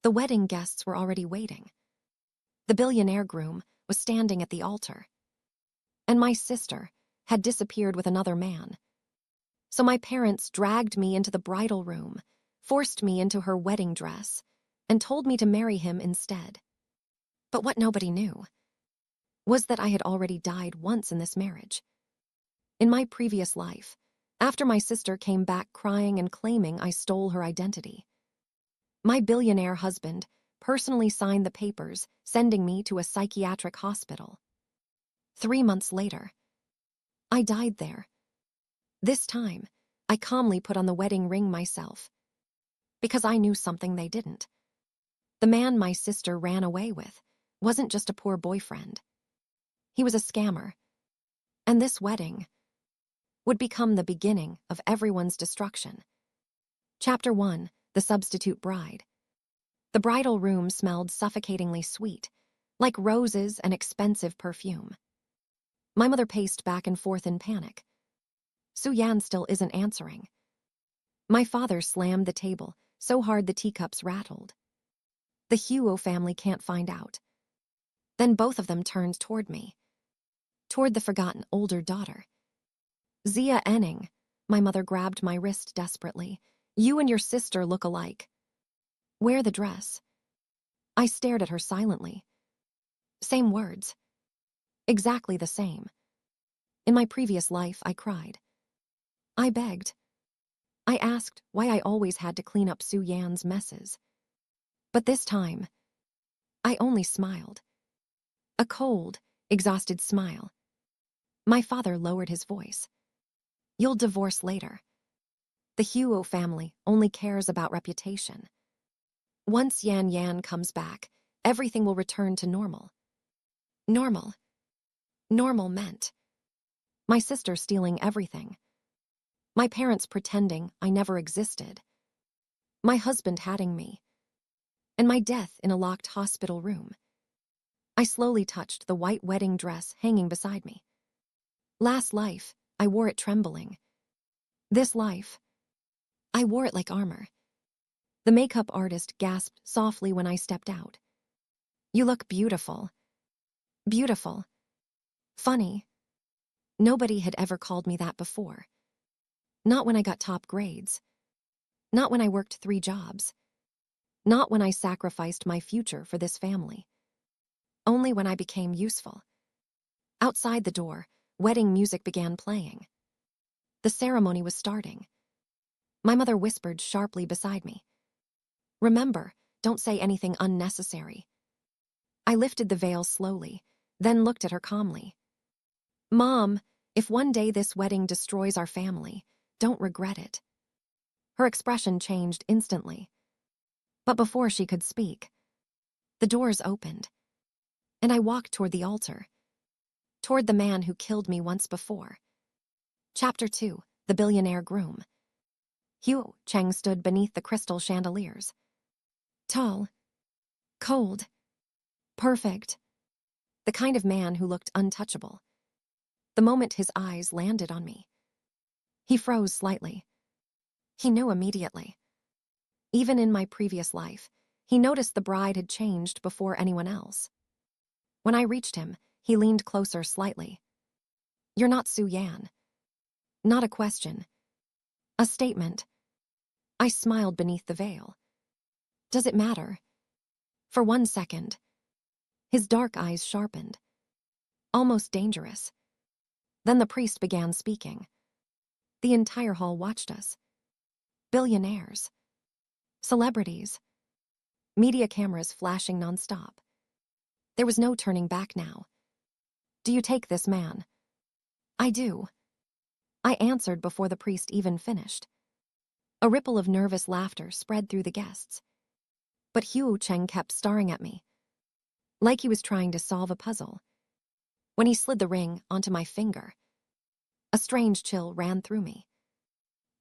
The wedding guests were already waiting. The billionaire groom was standing at the altar. And my sister had disappeared with another man. So my parents dragged me into the bridal room, forced me into her wedding dress, and told me to marry him instead. But what nobody knew was that I had already died once in this marriage. In my previous life, after my sister came back crying and claiming I stole her identity. My billionaire husband personally signed the papers, sending me to a psychiatric hospital. 3 months later, I died there. This time, I calmly put on the wedding ring myself, because I knew something they didn't. The man my sister ran away with wasn't just a poor boyfriend. He was a scammer. And this wedding would become the beginning of everyone's destruction. Chapter 1: The Substitute Bride. The bridal room smelled suffocatingly sweet, like roses and expensive perfume. My mother paced back and forth in panic. Su-Yan still isn't answering. My father slammed the table so hard the teacups rattled. The Huo family can't find out. Then both of them turned toward me. Toward the forgotten older daughter. Xia Ning, my mother grabbed my wrist desperately. You and your sister look alike. Wear the dress. I stared at her silently. Same words. Exactly the same. In my previous life, I cried. I begged. I asked why I always had to clean up Su-Yan's messes. But this time, I only smiled. A cold, exhausted smile. My father lowered his voice. You'll divorce later. The Huo family only cares about reputation. Once Yan Yan comes back, everything will return to normal. Normal. Normal meant my sister stealing everything. My parents pretending I never existed. My husband hatting me. And my death in a locked hospital room. I slowly touched the white wedding dress hanging beside me. Last life, I wore it trembling. This life, I wore it like armor. The makeup artist gasped softly when I stepped out. You look beautiful. Beautiful. Funny. Nobody had ever called me that before. Not when I got top grades. Not when I worked 3 jobs. Not when I sacrificed my future for this family. Only when I became useful. Outside the door, wedding music began playing. The ceremony was starting. My mother whispered sharply beside me. Remember, don't say anything unnecessary. I lifted the veil slowly, then looked at her calmly. Mom, if one day this wedding destroys our family, don't regret it. Her expression changed instantly. But before she could speak, the doors opened, and I walked toward the altar, toward the man who killed me once before. Chapter 2: The Billionaire Groom. Huo Cheng stood beneath the crystal chandeliers. Tall, cold, perfect, the kind of man who looked untouchable. The moment his eyes landed on me, he froze slightly. He knew immediately. Even in my previous life, he noticed the bride had changed before anyone else. When I reached him, he leaned closer slightly. You're not Su-Yan. Not a question. A statement. I smiled beneath the veil. Does it matter? For 1 second, his dark eyes sharpened. Almost dangerous. Then the priest began speaking. The entire hall watched us. Billionaires. Celebrities. Media cameras flashing nonstop. There was no turning back now. Do you take this man? I do. I answered before the priest even finished. A ripple of nervous laughter spread through the guests. But Huo Cheng kept staring at me, like he was trying to solve a puzzle. When he slid the ring onto my finger, a strange chill ran through me.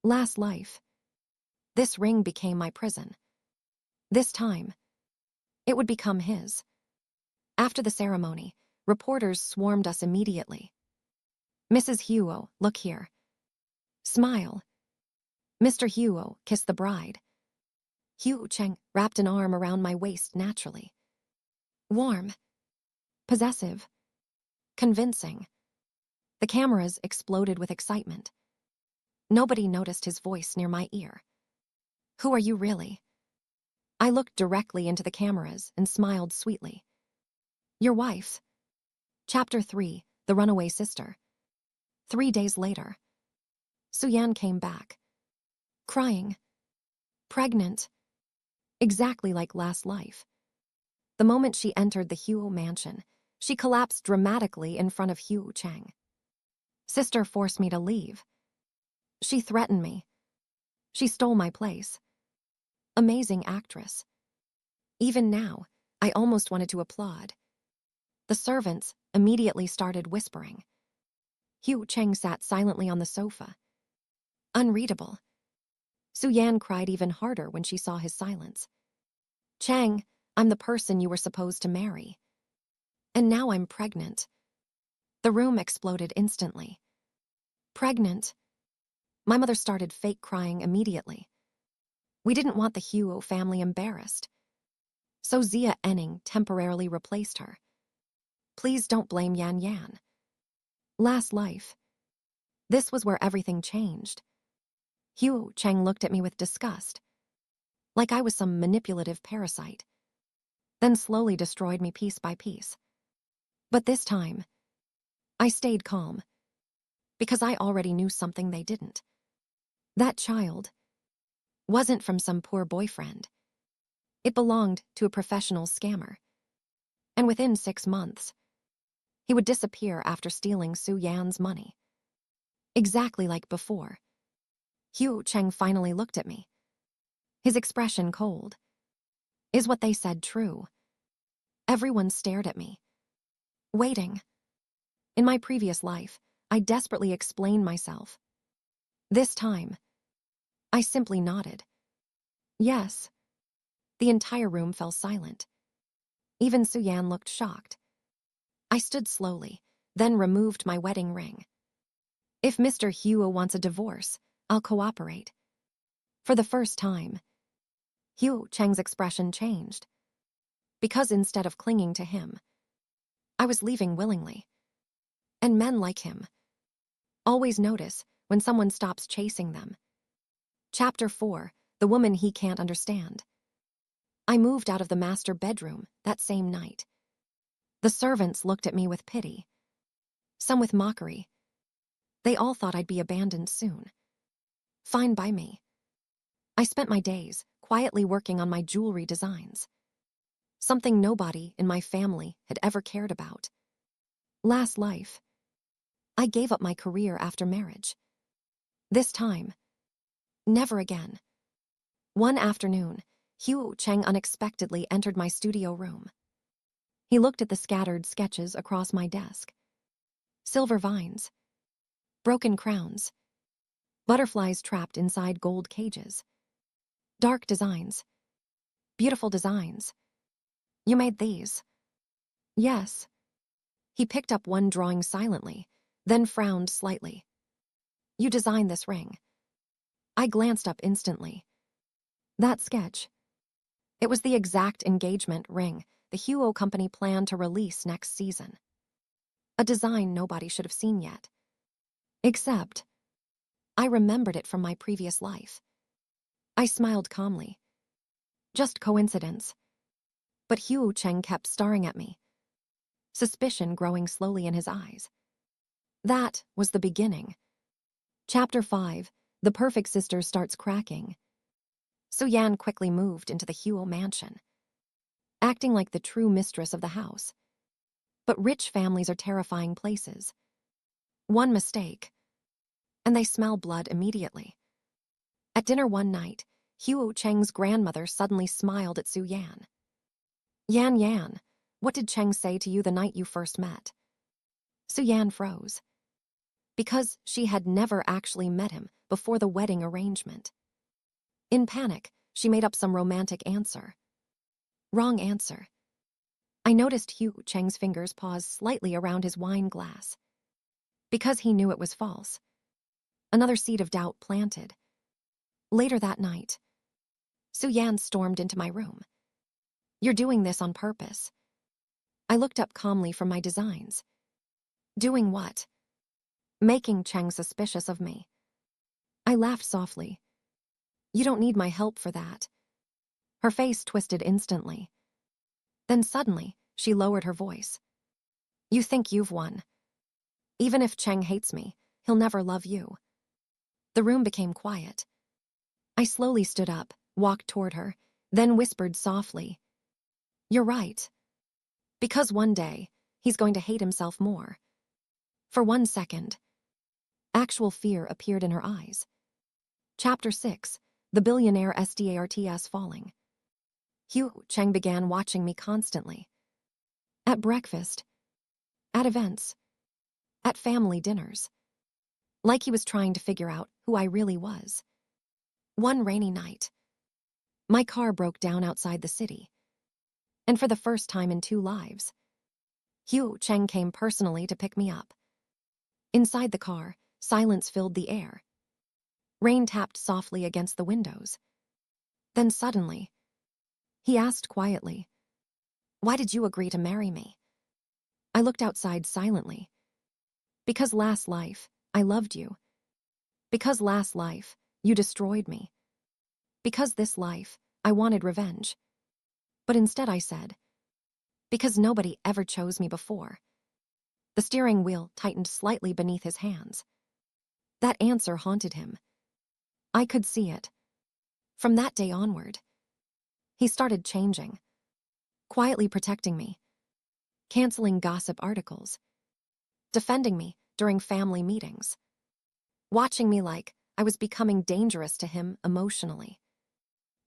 Last life. This ring became my prison. This time, it would become his. After the ceremony, reporters swarmed us immediately. Mrs. Huo, look here. Smile. Mr. Huo kissed the bride. Hugh Cheng wrapped an arm around my waist naturally. Warm. Possessive. Convincing. The cameras exploded with excitement. Nobody noticed his voice near my ear. Who are you really? I looked directly into the cameras and smiled sweetly. Your wife. Chapter 3, The Runaway Sister. 3 days later. Suyan came back. Crying. Pregnant. Exactly like last life. The moment she entered the Hugh mansion, she collapsed dramatically in front of Hugh Cheng. Sister forced me to leave. She threatened me. She stole my place. Amazing actress. Even now, I almost wanted to applaud. The servants immediately started whispering. Hugh Cheng sat silently on the sofa. Unreadable. Suyan cried even harder when she saw his silence. Cheng, I'm the person you were supposed to marry. And now I'm pregnant. The room exploded instantly. Pregnant. My mother started fake crying immediately. We didn't want the Hugh family embarrassed. So Xia Ning temporarily replaced her. Please don't blame Yan Yan. Last life. This was where everything changed. Hugh Cheng looked at me with disgust, like I was some manipulative parasite, then slowly destroyed me piece by piece. But this time, I stayed calm, because I already knew something they didn't. That child wasn't from some poor boyfriend. It belonged to a professional scammer. And within 6 months, he would disappear after stealing Su Yan's money. Exactly like before. Hugh Cheng finally looked at me. His expression cold. Is what they said true? Everyone stared at me. Waiting. In my previous life, I desperately explained myself. This time, I simply nodded. Yes. The entire room fell silent. Even Suyan looked shocked. I stood slowly, then removed my wedding ring. If Mr. Hugh wants a divorce, I'll cooperate. For the first time, Hugh Cheng's expression changed. Because instead of clinging to him, I was leaving willingly. And men like him always notice when someone stops chasing them. Chapter 4, The Woman He Can't Understand. I moved out of the master bedroom that same night. The servants looked at me with pity. Some with mockery. They all thought I'd be abandoned soon. Fine by me. I spent my days quietly working on my jewelry designs. Something nobody in my family had ever cared about. Last life. I gave up my career after marriage. This time, never again. One afternoon, Hugh Cheng unexpectedly entered my studio room. He looked at the scattered sketches across my desk. Silver vines. Broken crowns. Butterflies trapped inside gold cages. Dark designs. Beautiful designs. You made these? Yes. He picked up one drawing silently, then frowned slightly. You designed this ring. I glanced up instantly. That sketch. It was the exact engagement ring the Hugh company planned to release next season. A design nobody should have seen yet. Except, I remembered it from my previous life. I smiled calmly. Just coincidence. But Hugh Cheng kept staring at me, suspicion growing slowly in his eyes. That was the beginning. Chapter 5, The Perfect Sister Starts Cracking. Suyan quickly moved into the Hugh mansion, acting like the true mistress of the house. But rich families are terrifying places. One mistake, and they smell blood immediately. At dinner one night, Hugh Cheng's grandmother suddenly smiled at Suyan. Yan Yan, what did Cheng say to you the night you first met? Suyan froze. Because she had never actually met him before the wedding arrangement. In panic, she made up some romantic answer. Wrong answer. I noticed Hugh Cheng's fingers pause slightly around his wine glass. Because he knew it was false. Another seed of doubt planted. Later that night, Yan stormed into my room. You're doing this on purpose. I looked up calmly from my designs. Doing what? Making Cheng suspicious of me. I laughed softly. You don't need my help for that. Her face twisted instantly. Then suddenly, she lowered her voice. You think you've won. Even if Cheng hates me, he'll never love you. The room became quiet. I slowly stood up, walked toward her, then whispered softly. You're right. Because one day, he's going to hate himself more. For 1 second, actual fear appeared in her eyes. Chapter 6, The Billionaire Starts Falling. Cheng began watching me constantly. At breakfast, at events, at family dinners. Like he was trying to figure out who I really was. One rainy night, my car broke down outside the city. And for the first time in 2 lives, Cheng came personally to pick me up. Inside the car, silence filled the air. Rain tapped softly against the windows. Then suddenly, he asked quietly, Why did you agree to marry me? I looked outside silently. Because last life, I loved you. Because last life, you destroyed me. Because this life, I wanted revenge. But instead I said, because nobody ever chose me before. The steering wheel tightened slightly beneath his hands. That answer haunted him. I could see it. From that day onward, he started changing. Quietly protecting me. Canceling gossip articles. Defending me during family meetings. Watching me like I was becoming dangerous to him emotionally.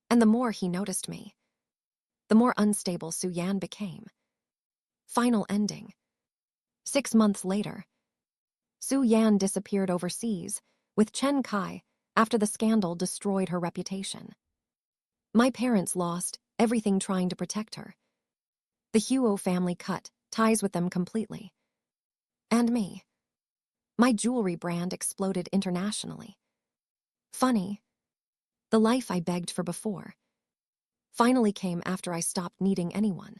And the more he noticed me, the more unstable Yan became. Final ending. 6 months later, Yan disappeared overseas with Chen Kai after the scandal destroyed her reputation. My parents lost everything trying to protect her. The Huo family cut ties with them completely. And me. My jewelry brand exploded internationally. Funny. The life I begged for before finally came after I stopped needing anyone.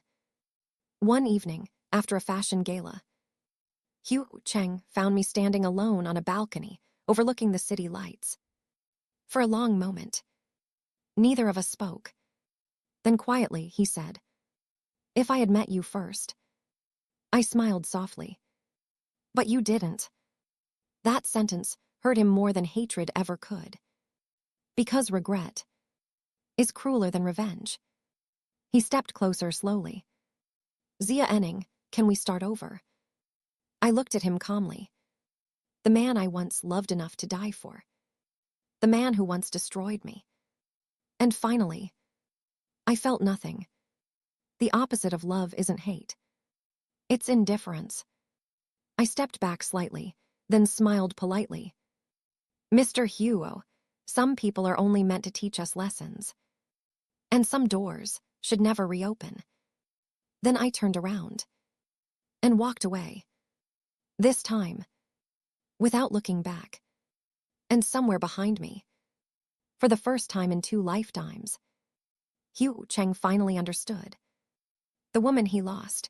One evening, after a fashion gala, Cheng found me standing alone on a balcony overlooking the city lights. For a long moment, neither of us spoke. Then quietly, he said, If I had met you first. I smiled softly. But you didn't. That sentence hurt him more than hatred ever could. Because regret is crueler than revenge. He stepped closer slowly. Xia Ning, can we start over? I looked at him calmly. The man I once loved enough to die for. The man who once destroyed me. And finally, I felt nothing. The opposite of love isn't hate. It's indifference. I stepped back slightly, then smiled politely. Mr. Huo, some people are only meant to teach us lessons. And some doors should never reopen. Then I turned around and walked away. This time, without looking back. And somewhere behind me, for the first time in 2 lifetimes, Cheng finally understood. The woman he lost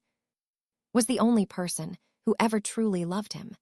was the only person who ever truly loved him.